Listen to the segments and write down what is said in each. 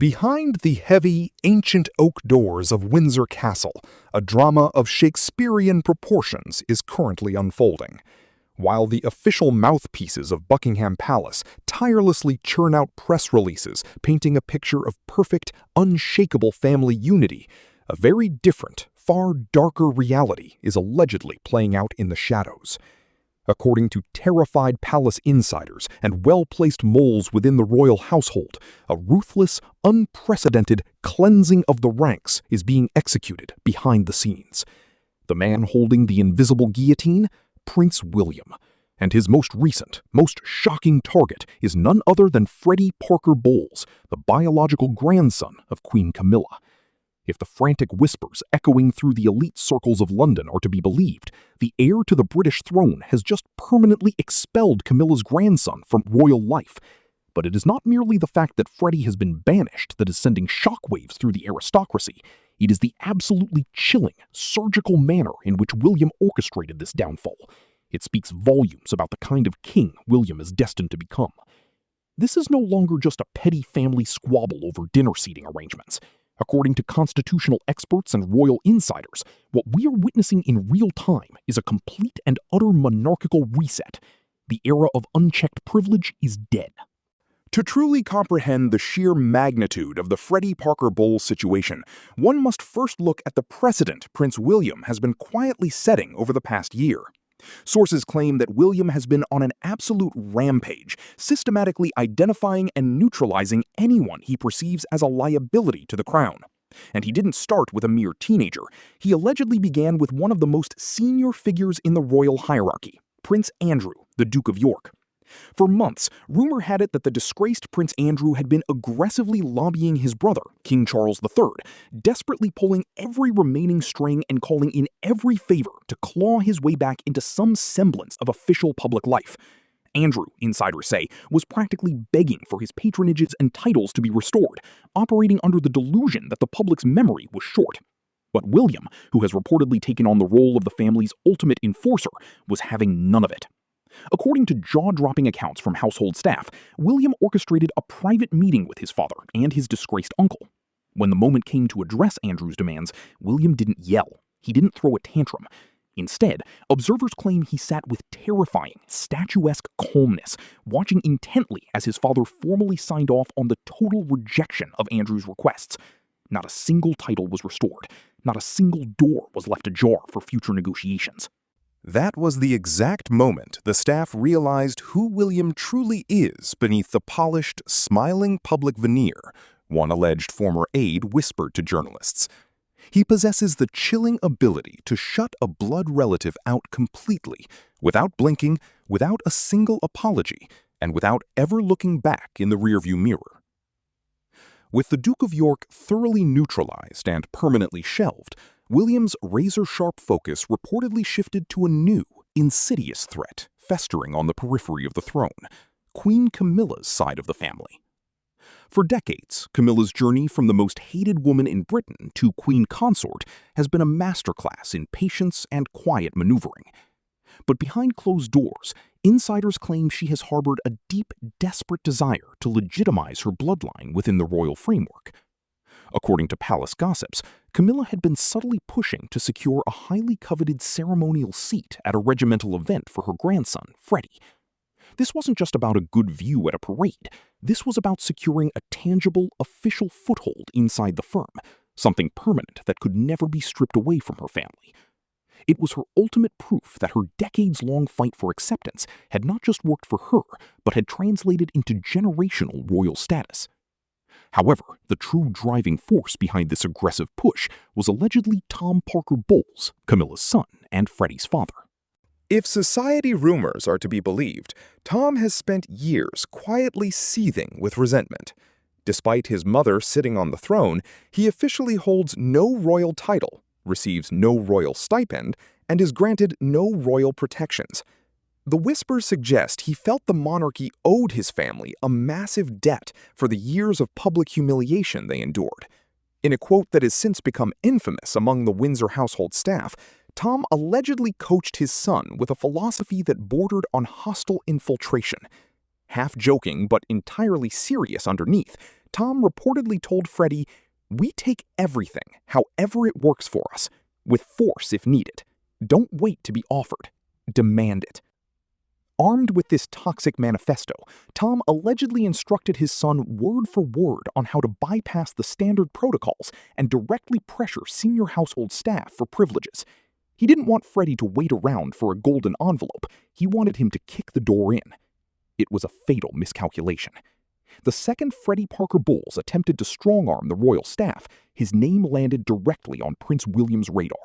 Behind the heavy, ancient oak doors of Windsor Castle, a drama of Shakespearean proportions is currently unfolding. While the official mouthpieces of Buckingham Palace tirelessly churn out press releases painting a picture of perfect, unshakable family unity, a very different, far darker reality is allegedly playing out in the shadows. According to terrified palace insiders and well-placed moles within the royal household, a ruthless, unprecedented cleansing of the ranks is being executed behind the scenes. The man holding the invisible guillotine? Prince William. And his most recent, most shocking target is none other than Freddie Parker Bowles, the biological grandson of Queen Camilla. If the frantic whispers echoing through the elite circles of London are to be believed, the heir to the British throne has just permanently expelled Camilla's grandson from royal life. But it is not merely the fact that Freddie has been banished that is sending shockwaves through the aristocracy. It is the absolutely chilling, surgical manner in which William orchestrated this downfall. It speaks volumes about the kind of king William is destined to become. This is no longer just a petty family squabble over dinner seating arrangements. According to constitutional experts and royal insiders, what we are witnessing in real time is a complete and utter monarchical reset. The era of unchecked privilege is dead. To truly comprehend the sheer magnitude of the Freddie Parker Bowles situation, one must first look at the precedent Prince William has been quietly setting over the past year. Sources claim that William has been on an absolute rampage, systematically identifying and neutralizing anyone he perceives as a liability to the crown. And he didn't start with a mere teenager. He allegedly began with one of the most senior figures in the royal hierarchy, Prince Andrew, the Duke of York. For months, rumor had it that the disgraced Prince Andrew had been aggressively lobbying his brother, King Charles III, desperately pulling every remaining string and calling in every favor to claw his way back into some semblance of official public life. Andrew, insiders say, was practically begging for his patronages and titles to be restored, operating under the delusion that the public's memory was short. But William, who has reportedly taken on the role of the family's ultimate enforcer, was having none of it. According to jaw-dropping accounts from household staff, William orchestrated a private meeting with his father and his disgraced uncle. When the moment came to address Andrew's demands, William didn't yell. He didn't throw a tantrum. Instead, observers claim he sat with terrifying, statuesque calmness, watching intently as his father formally signed off on the total rejection of Andrew's requests. Not a single title was restored. Not a single door was left ajar for future negotiations. That was the exact moment the staff realized who William truly is beneath the polished, smiling public veneer, one alleged former aide whispered to journalists. He possesses the chilling ability to shut a blood relative out completely, without blinking, without a single apology, and without ever looking back in the rearview mirror. With the Duke of York thoroughly neutralized and permanently shelved, William's razor-sharp focus reportedly shifted to a new, insidious threat festering on the periphery of the throne, Queen Camilla's side of the family. For decades, Camilla's journey from the most hated woman in Britain to queen consort has been a masterclass in patience and quiet maneuvering. But behind closed doors, insiders claim she has harbored a deep, desperate desire to legitimize her bloodline within the royal framework. According to palace gossips, Camilla had been subtly pushing to secure a highly coveted ceremonial seat at a regimental event for her grandson, Freddie. This wasn't just about a good view at a parade. This was about securing a tangible, official foothold inside the firm, something permanent that could never be stripped away from her family. It was her ultimate proof that her decades-long fight for acceptance had not just worked for her, but had translated into generational royal status. However, the true driving force behind this aggressive push was allegedly Tom Parker Bowles, Camilla's son and Freddie's father. If society rumors are to be believed, Tom has spent years quietly seething with resentment. Despite his mother sitting on the throne, he officially holds no royal title, receives no royal stipend, and is granted no royal protections. The whispers suggest he felt the monarchy owed his family a massive debt for the years of public humiliation they endured. In a quote that has since become infamous among the Windsor household staff, Tom allegedly coached his son with a philosophy that bordered on hostile infiltration. Half joking but entirely serious underneath, Tom reportedly told Freddie, "We take everything, however it works for us, with force if needed. Don't wait to be offered. Demand it." Armed with this toxic manifesto, Tom allegedly instructed his son word for word on how to bypass the standard protocols and directly pressure senior household staff for privileges. He didn't want Freddie to wait around for a golden envelope. He wanted him to kick the door in. It was a fatal miscalculation. The second Freddie Parker Bowles attempted to strong-arm the royal staff, his name landed directly on Prince William's radar.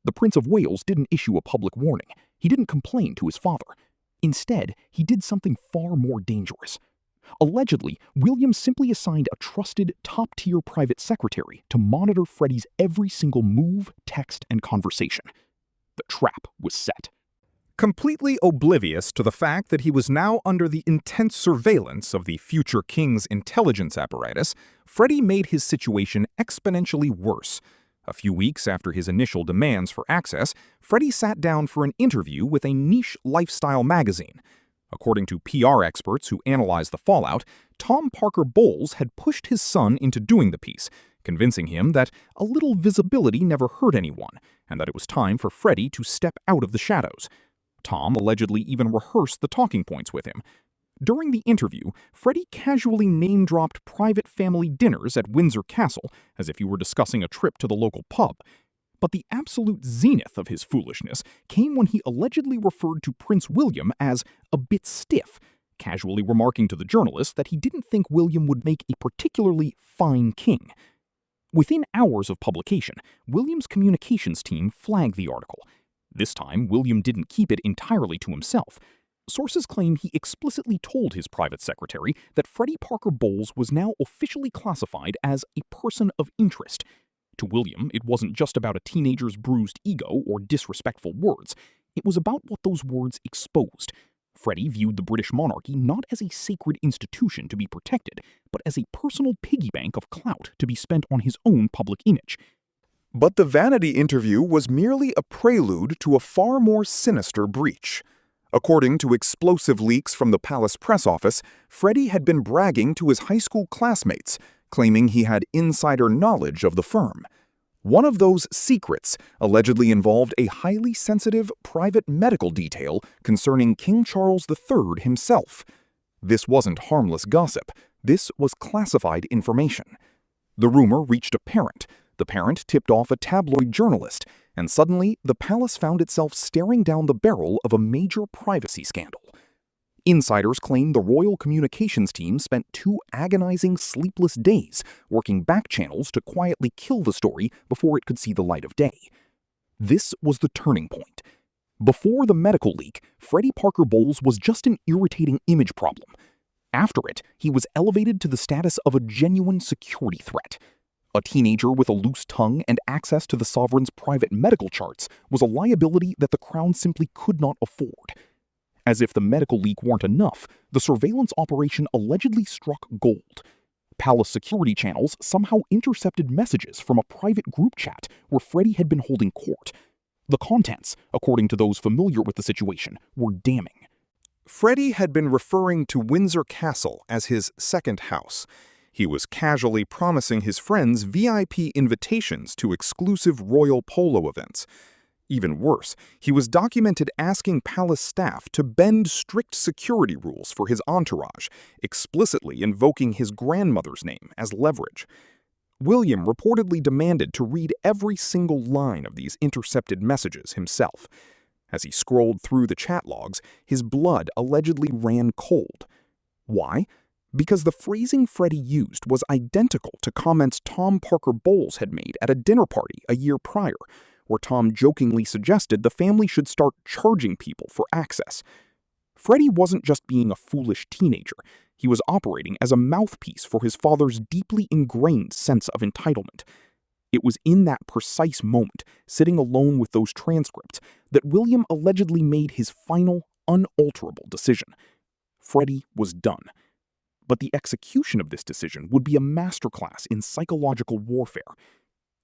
The Prince of Wales didn't issue a public warning. He didn't complain to his father. Instead, he did something far more dangerous. Allegedly, William simply assigned a trusted, top-tier private secretary to monitor Freddie's every single move, text, and conversation. The trap was set. Completely oblivious to the fact that he was now under the intense surveillance of the future king's intelligence apparatus, Freddie made his situation exponentially worse. A few weeks after his initial demands for access, Freddie sat down for an interview with a niche lifestyle magazine. According to PR experts who analyzed the fallout, Tom Parker Bowles had pushed his son into doing the piece, convincing him that a little visibility never hurt anyone, and that it was time for Freddie to step out of the shadows. Tom allegedly even rehearsed the talking points with him. During the interview, Freddie casually name-dropped private family dinners at Windsor Castle as if he were discussing a trip to the local pub. But the absolute zenith of his foolishness came when he allegedly referred to Prince William as a bit stiff, casually remarking to the journalist that he didn't think William would make a particularly fine king. Within hours of publication, William's communications team flagged the article. This time, William didn't keep it entirely to himself. Sources claim he explicitly told his private secretary that Freddie Parker Bowles was now officially classified as a person of interest. To William, it wasn't just about a teenager's bruised ego or disrespectful words. It was about what those words exposed. Freddie viewed the British monarchy not as a sacred institution to be protected, but as a personal piggy bank of clout to be spent on his own public image. But the vanity interview was merely a prelude to a far more sinister breach. According to explosive leaks from the palace press office, Freddie had been bragging to his high school classmates, claiming he had insider knowledge of the firm. One of those secrets allegedly involved a highly sensitive private medical detail concerning King Charles III himself. This wasn't harmless gossip. This was classified information. The rumor reached a parent. The parent tipped off a tabloid journalist, and suddenly the palace found itself staring down the barrel of a major privacy scandal. Insiders claim the royal communications team spent 2 agonizing, sleepless days working back channels to quietly kill the story before it could see the light of day. This was the turning point. Before the medical leak, Freddie Parker Bowles was just an irritating image problem. After it, he was elevated to the status of a genuine security threat. A teenager with a loose tongue and access to the sovereign's private medical charts was a liability that the crown simply could not afford. As if the medical leak weren't enough, the surveillance operation allegedly struck gold. Palace security channels somehow intercepted messages from a private group chat where Freddie had been holding court. The contents, according to those familiar with the situation, were damning. Freddie had been referring to Windsor Castle as his second house. He was casually promising his friends VIP invitations to exclusive royal polo events. Even worse, he was documented asking palace staff to bend strict security rules for his entourage, explicitly invoking his grandmother's name as leverage. William reportedly demanded to read every single line of these intercepted messages himself. As he scrolled through the chat logs, his blood allegedly ran cold. Why? Because the phrasing Freddie used was identical to comments Tom Parker Bowles had made at a dinner party a year prior, where Tom jokingly suggested the family should start charging people for access. Freddie wasn't just being a foolish teenager. He was operating as a mouthpiece for his father's deeply ingrained sense of entitlement. It was in that precise moment, sitting alone with those transcripts, that William allegedly made his final, unalterable decision. Freddie was done. But the execution of this decision would be a masterclass in psychological warfare.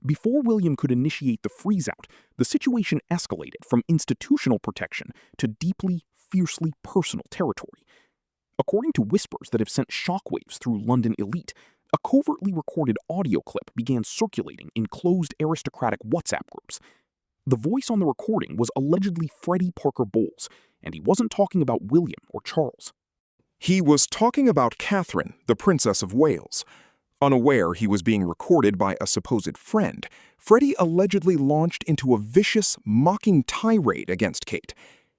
Before William could initiate the freeze-out, the situation escalated from institutional protection to deeply, fiercely personal territory. According to whispers that have sent shockwaves through London elite, A covertly recorded audio clip began circulating in closed aristocratic WhatsApp groups. The voice on the recording was allegedly Freddie Parker Bowles, and he wasn't talking about William or Charles. He was talking about Catherine, the Princess of Wales. Unaware he was being recorded by a supposed friend, Freddie allegedly launched into a vicious, mocking tirade against Kate.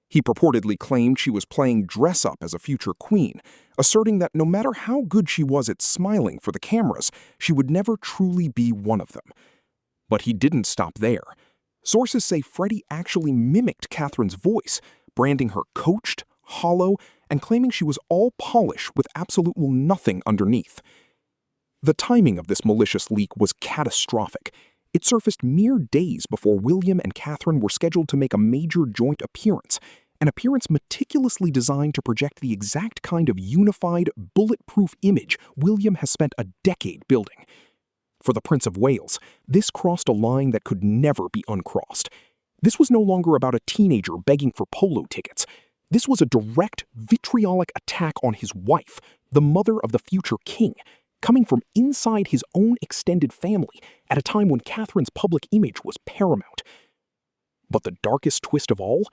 He purportedly claimed she was playing dress-up as a future queen, asserting that no matter how good she was at smiling for the cameras, she would never truly be one of them. But he didn't stop there. Sources say Freddie actually mimicked Catherine's voice, branding her coached, hollow, and claiming she was all polish with absolutely nothing underneath. The timing of this malicious leak was catastrophic. It surfaced mere days before William and Catherine were scheduled to make a major joint appearance, an appearance meticulously designed to project the exact kind of unified, bulletproof image William has spent a decade building. For the Prince of Wales, this crossed a line that could never be uncrossed. This was no longer about a teenager begging for polo tickets. This was a direct, vitriolic attack on his wife, the mother of the future king, coming from inside his own extended family at a time when Catherine's public image was paramount. But the darkest twist of all?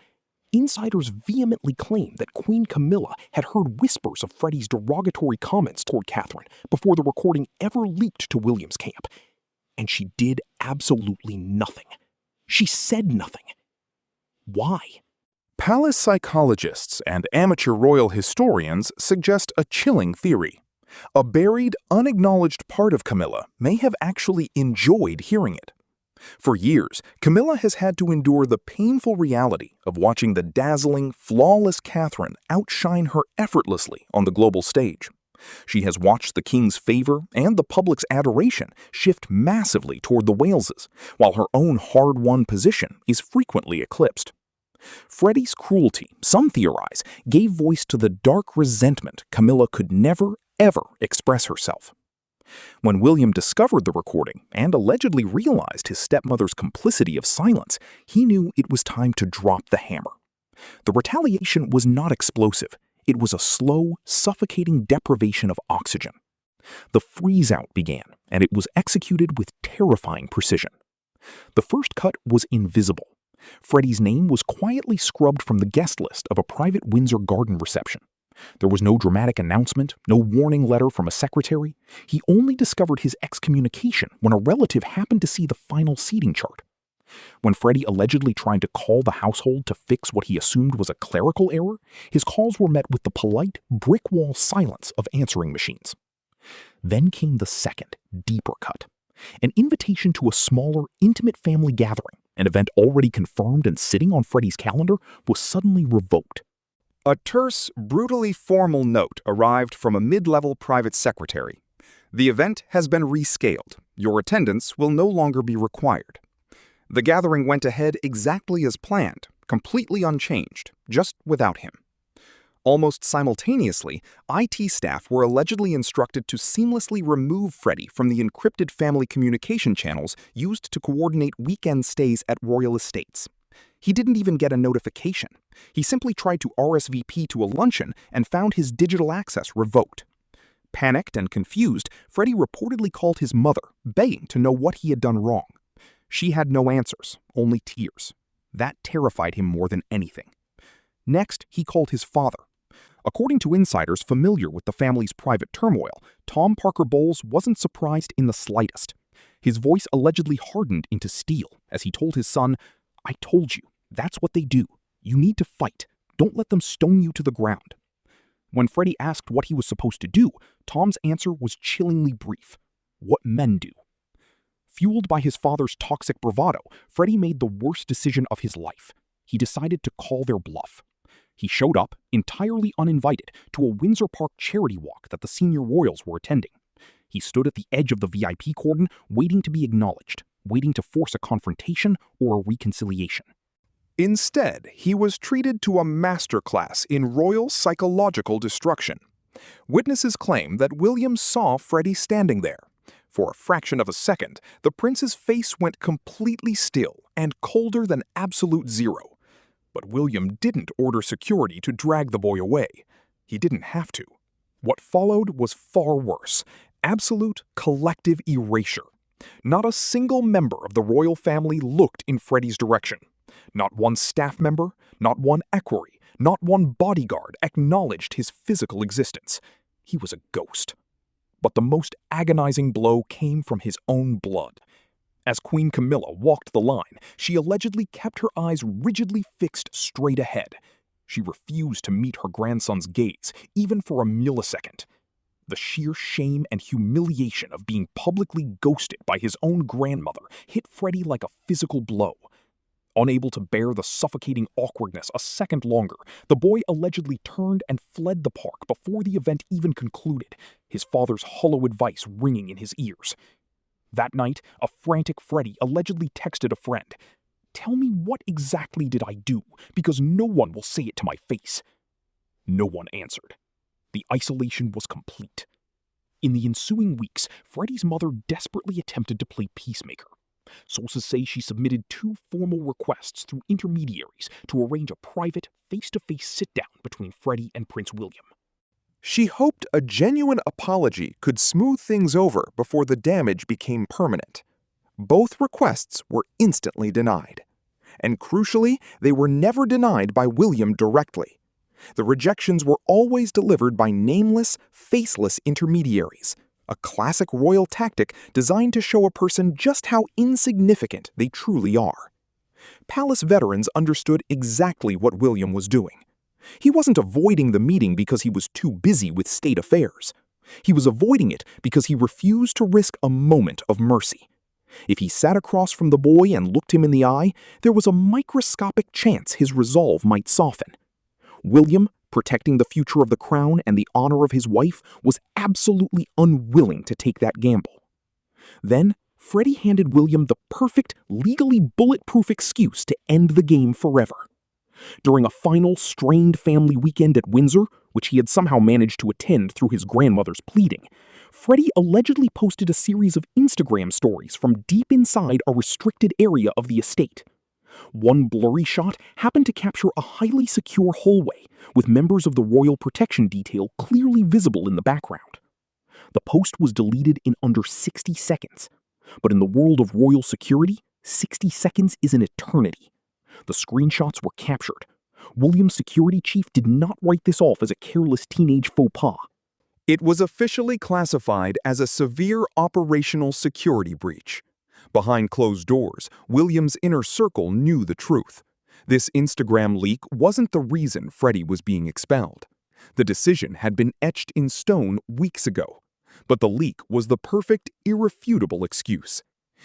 Insiders vehemently claim that Queen Camilla had heard whispers of Freddie's derogatory comments toward Catherine before the recording ever leaked to William's camp. And she did absolutely nothing. She said nothing. Why? Palace psychologists and amateur royal historians suggest a chilling theory. A buried, unacknowledged part of Camilla may have actually enjoyed hearing it. For years, Camilla has had to endure the painful reality of watching the dazzling, flawless Catherine outshine her effortlessly on the global stage. She has watched the king's favor and the public's adoration shift massively toward the Waleses, while her own hard-won position is frequently eclipsed. Freddie's cruelty, some theorize, gave voice to the dark resentment Camilla could never, ever express herself. When William discovered the recording and allegedly realized his stepmother's complicity of silence, he knew it was time to drop the hammer. The retaliation was not explosive. It was a slow, suffocating deprivation of oxygen. The freeze-out began, and it was executed with terrifying precision. The first cut was invisible. Freddie's name was quietly scrubbed from the guest list of a private Windsor garden reception. There was no dramatic announcement, no warning letter from a secretary. He only discovered his excommunication when a relative happened to see the final seating chart. When Freddie allegedly tried to call the household to fix what he assumed was a clerical error, his calls were met with the polite, brick-wall silence of answering machines. Then came the second, deeper cut. An invitation to a smaller, intimate family gathering, an event already confirmed and sitting on Freddie's calendar, was suddenly revoked. A terse, brutally formal note arrived from a mid-level private secretary. The event has been rescaled. Your attendance will no longer be required. The gathering went ahead exactly as planned, completely unchanged, just without him. Almost simultaneously, IT staff were allegedly instructed to seamlessly remove Freddie from the encrypted family communication channels used to coordinate weekend stays at royal estates. He didn't even get a notification. He simply tried to RSVP to a luncheon and found his digital access revoked. Panicked and confused, Freddie reportedly called his mother, begging to know what he had done wrong. She had no answers, only tears. That terrified him more than anything. Next, he called his father. According to insiders familiar with the family's private turmoil, Tom Parker Bowles wasn't surprised in the slightest. His voice allegedly hardened into steel as he told his son, "I told you, that's what they do. You need to fight. Don't let them stone you to the ground." When Freddie asked what he was supposed to do, Tom's answer was chillingly brief. What men do. Fueled by his father's toxic bravado, Freddie made the worst decision of his life. He decided to call their bluff. He showed up, entirely uninvited, to a Windsor Park charity walk that the senior royals were attending. He stood at the edge of the VIP cordon, waiting to be acknowledged, waiting to force a confrontation or a reconciliation. Instead, he was treated to a masterclass in royal psychological destruction. Witnesses claim that William saw Freddie standing there. For a fraction of a second, the prince's face went completely still and colder than absolute zero. But William didn't order security to drag the boy away. He didn't have to. What followed was far worse. Absolute collective erasure. Not a single member of the royal family looked in Freddie's direction. Not one staff member, not one equerry, not one bodyguard acknowledged his physical existence. He was a ghost. But the most agonizing blow came from his own blood. As Queen Camilla walked the line, she allegedly kept her eyes rigidly fixed straight ahead. She refused to meet her grandson's gaze, even for a millisecond. The sheer shame and humiliation of being publicly ghosted by his own grandmother hit Freddie like a physical blow. Unable to bear the suffocating awkwardness a second longer, the boy allegedly turned and fled the park before the event even concluded, his father's hollow advice ringing in his ears. That night, a frantic Freddie allegedly texted a friend, "Tell me what exactly did I do, because no one will say it to my face." No one answered. The isolation was complete. In the ensuing weeks, Freddie's mother desperately attempted to play peacemaker. Sources say she submitted 2 formal requests through intermediaries to arrange a private, face-to-face sit-down between Freddie and Prince William. She hoped a genuine apology could smooth things over before the damage became permanent. Both requests were instantly denied. And crucially, they were never denied by William directly. The rejections were always delivered by nameless, faceless intermediaries, a classic royal tactic designed to show a person just how insignificant they truly are. Palace veterans understood exactly what William was doing. He wasn't avoiding the meeting because he was too busy with state affairs. He was avoiding it because he refused to risk a moment of mercy. If he sat across from the boy and looked him in the eye, there was a microscopic chance his resolve might soften. William, protecting the future of the crown and the honor of his wife, was absolutely unwilling to take that gamble. Then, Freddie handed William the perfect, legally bulletproof excuse to end the game forever. During a final, strained family weekend at Windsor, which he had somehow managed to attend through his grandmother's pleading, Freddie allegedly posted a series of Instagram stories from deep inside a restricted area of the estate. One blurry shot happened to capture a highly secure hallway, with members of the Royal Protection Detail clearly visible in the background. The post was deleted in under 60 seconds. But in the world of royal security, 60 seconds is an eternity. The screenshots were captured. William's security chief did not write this off as a careless teenage faux pas. It was officially classified as a severe operational security breach. Behind closed doors, William's inner circle knew the truth. This Instagram leak wasn't the reason Freddie was being expelled. The decision had been etched in stone weeks ago. But the leak was the perfect, irrefutable excuse.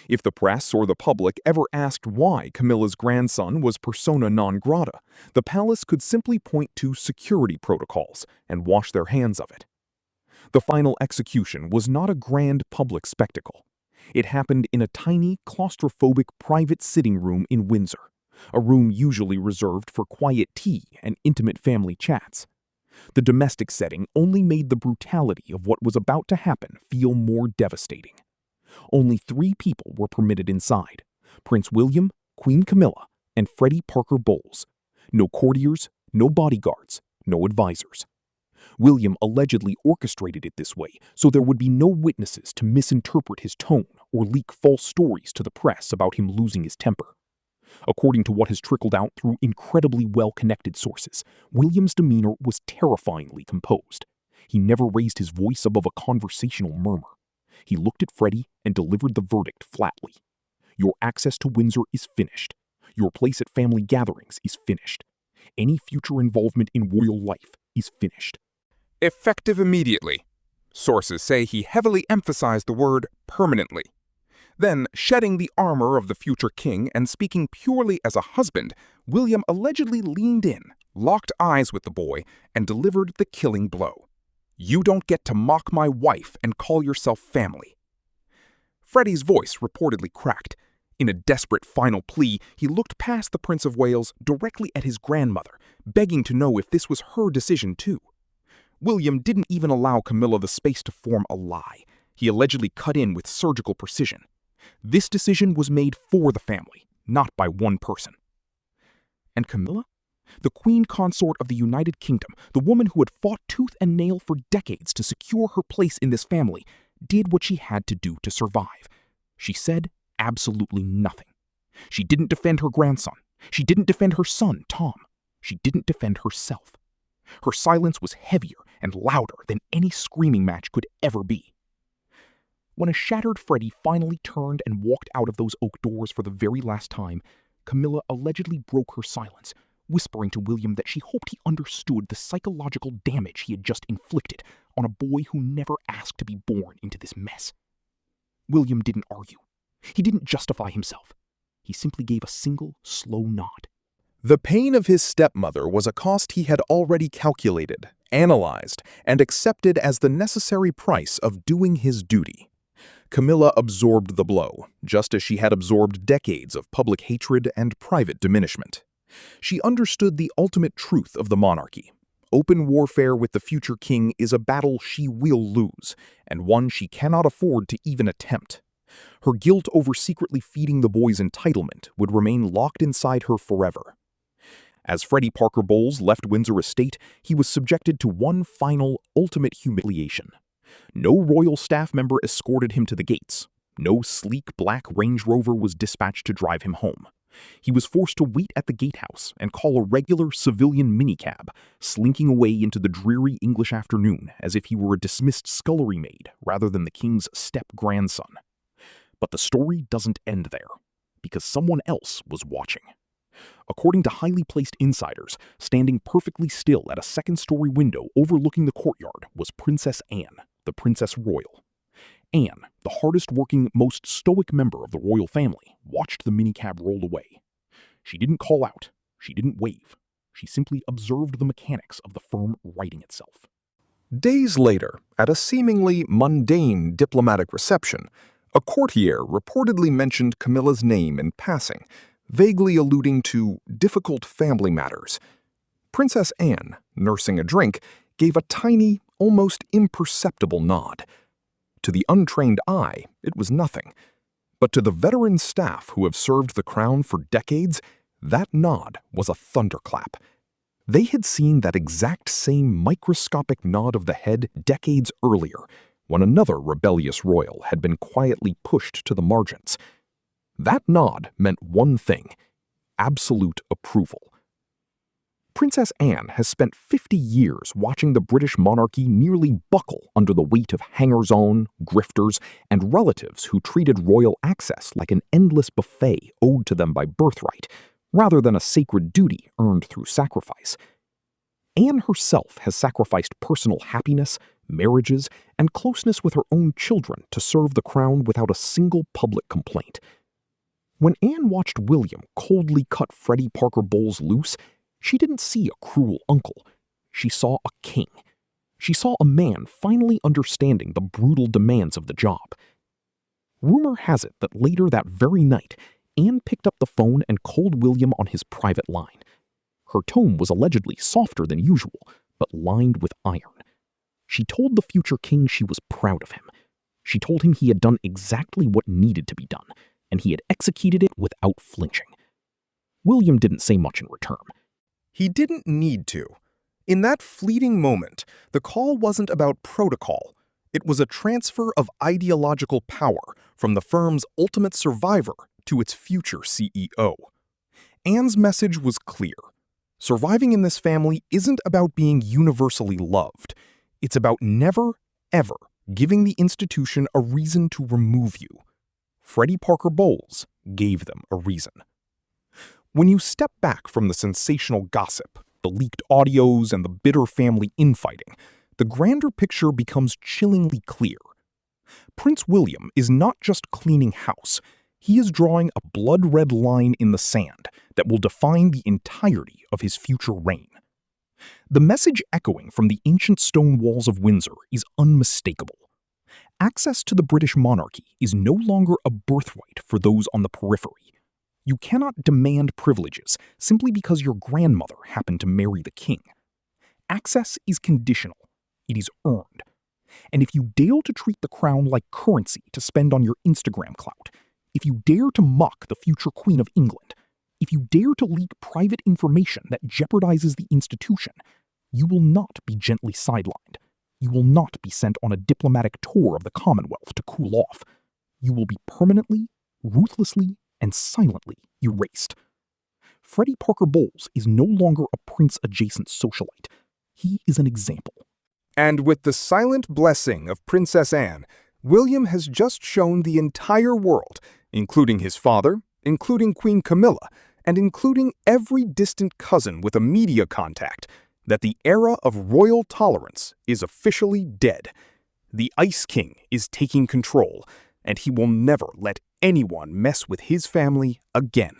If the press or the public ever asked why Camilla's grandson was persona non grata, the palace could simply point to security protocols and wash their hands of it. The final execution was not a grand public spectacle. It happened in a tiny, claustrophobic private sitting room in Windsor, a room usually reserved for quiet tea and intimate family chats. The domestic setting only made the brutality of what was about to happen feel more devastating. Only 3 people were permitted inside: Prince William, Queen Camilla, and Freddie Parker Bowles. No courtiers, no bodyguards, no advisors. William allegedly orchestrated it this way so there would be no witnesses to misinterpret his tone or leak false stories to the press about him losing his temper. According to what has trickled out through incredibly well-connected sources, William's demeanor was terrifyingly composed. He never raised his voice above a conversational murmur. He looked at Freddie and delivered the verdict flatly. Your access to Windsor is finished. Your place at family gatherings is finished. Any future involvement in royal life is finished. Effective immediately. Sources say he heavily emphasized the word permanently. Then, shedding the armor of the future king and speaking purely as a husband, William allegedly leaned in, locked eyes with the boy, and delivered the killing blow. You don't get to mock my wife and call yourself family. Freddie's voice reportedly cracked. In a desperate final plea, he looked past the Prince of Wales directly at his grandmother, begging to know if this was her decision too. William didn't even allow Camilla the space to form a lie. He allegedly cut in with surgical precision. This decision was made for the family, not by one person. And Camilla? The queen consort of the United Kingdom, the woman who had fought tooth and nail for decades to secure her place in this family, did what she had to do to survive. She said absolutely nothing. She didn't defend her grandson. She didn't defend her son, Tom. She didn't defend herself. Her silence was heavier and louder than any screaming match could ever be. When a shattered Freddie finally turned and walked out of those oak doors for the very last time, Camilla allegedly broke her silence, whispering to William that she hoped he understood the psychological damage he had just inflicted on a boy who never asked to be born into this mess. William didn't argue. He didn't justify himself. He simply gave a single, slow nod. The pain of his stepmother was a cost he had already calculated, analyzed, and accepted as the necessary price of doing his duty. Camilla absorbed the blow, just as she had absorbed decades of public hatred and private diminishment. She understood the ultimate truth of the monarchy. Open warfare with the future king is a battle she will lose, and one she cannot afford to even attempt. Her guilt over secretly feeding the boy's entitlement would remain locked inside her forever. As Freddie Parker Bowles left Windsor Estate, he was subjected to one final, ultimate humiliation. No royal staff member escorted him to the gates. No sleek black Range Rover was dispatched to drive him home. He was forced to wait at the gatehouse and call a regular civilian minicab, slinking away into the dreary English afternoon as if he were a dismissed scullery maid rather than the king's step-grandson. But the story doesn't end there, because someone else was watching. According to highly placed insiders, standing perfectly still at a second-story window overlooking the courtyard was Princess Anne, the Princess Royal. Anne, the hardest-working, most stoic member of the royal family, watched the minicab roll away. She didn't call out. She didn't wave. She simply observed the mechanics of the firm righting itself. Days later, at a seemingly mundane diplomatic reception, a courtier reportedly mentioned Camilla's name in passing, vaguely alluding to difficult family matters. Princess Anne, nursing a drink, gave a tiny, almost imperceptible nod. To the untrained eye, it was nothing. But to the veteran staff who have served the crown for decades, that nod was a thunderclap. They had seen that exact same microscopic nod of the head decades earlier, when another rebellious royal had been quietly pushed to the margins. That nod meant one thing: absolute approval. Princess Anne has spent 50 years watching the British monarchy nearly buckle under the weight of hangers-on, grifters, and relatives who treated royal access like an endless buffet owed to them by birthright, rather than a sacred duty earned through sacrifice. Anne herself has sacrificed personal happiness, marriages, and closeness with her own children to serve the crown without a single public complaint. When Anne watched William coldly cut Freddie Parker Bowles loose, she didn't see a cruel uncle. She saw a king. She saw a man finally understanding the brutal demands of the job. Rumor has it that later that very night, Anne picked up the phone and called William on his private line. Her tone was allegedly softer than usual, but lined with iron. She told the future king she was proud of him. She told him he had done exactly what needed to be done, and he had executed it without flinching. William didn't say much in return. He didn't need to. In that fleeting moment, the call wasn't about protocol. It was a transfer of ideological power from the firm's ultimate survivor to its future CEO. Anne's message was clear. Surviving in this family isn't about being universally loved. It's about never, ever giving the institution a reason to remove you. Freddie Parker Bowles gave them a reason. When you step back from the sensational gossip, the leaked audios, and the bitter family infighting, the grander picture becomes chillingly clear. Prince William is not just cleaning house. He is drawing a blood-red line in the sand that will define the entirety of his future reign. The message echoing from the ancient stone walls of Windsor is unmistakable. Access to the British monarchy is no longer a birthright for those on the periphery. You cannot demand privileges simply because your grandmother happened to marry the king. Access is conditional. It is earned. And if you dare to treat the crown like currency to spend on your Instagram clout, if you dare to mock the future Queen of England, if you dare to leak private information that jeopardizes the institution, you will not be gently sidelined. You will not be sent on a diplomatic tour of the Commonwealth to cool off. You will be permanently, ruthlessly, and silently erased. Freddie Parker Bowles is no longer a prince-adjacent socialite. He is an example. And with the silent blessing of Princess Anne, William has just shown the entire world, including his father, including Queen Camilla, and including every distant cousin with a media contact, that the era of royal tolerance is officially dead. The Ice King is taking control, and he will never let anyone mess with his family again.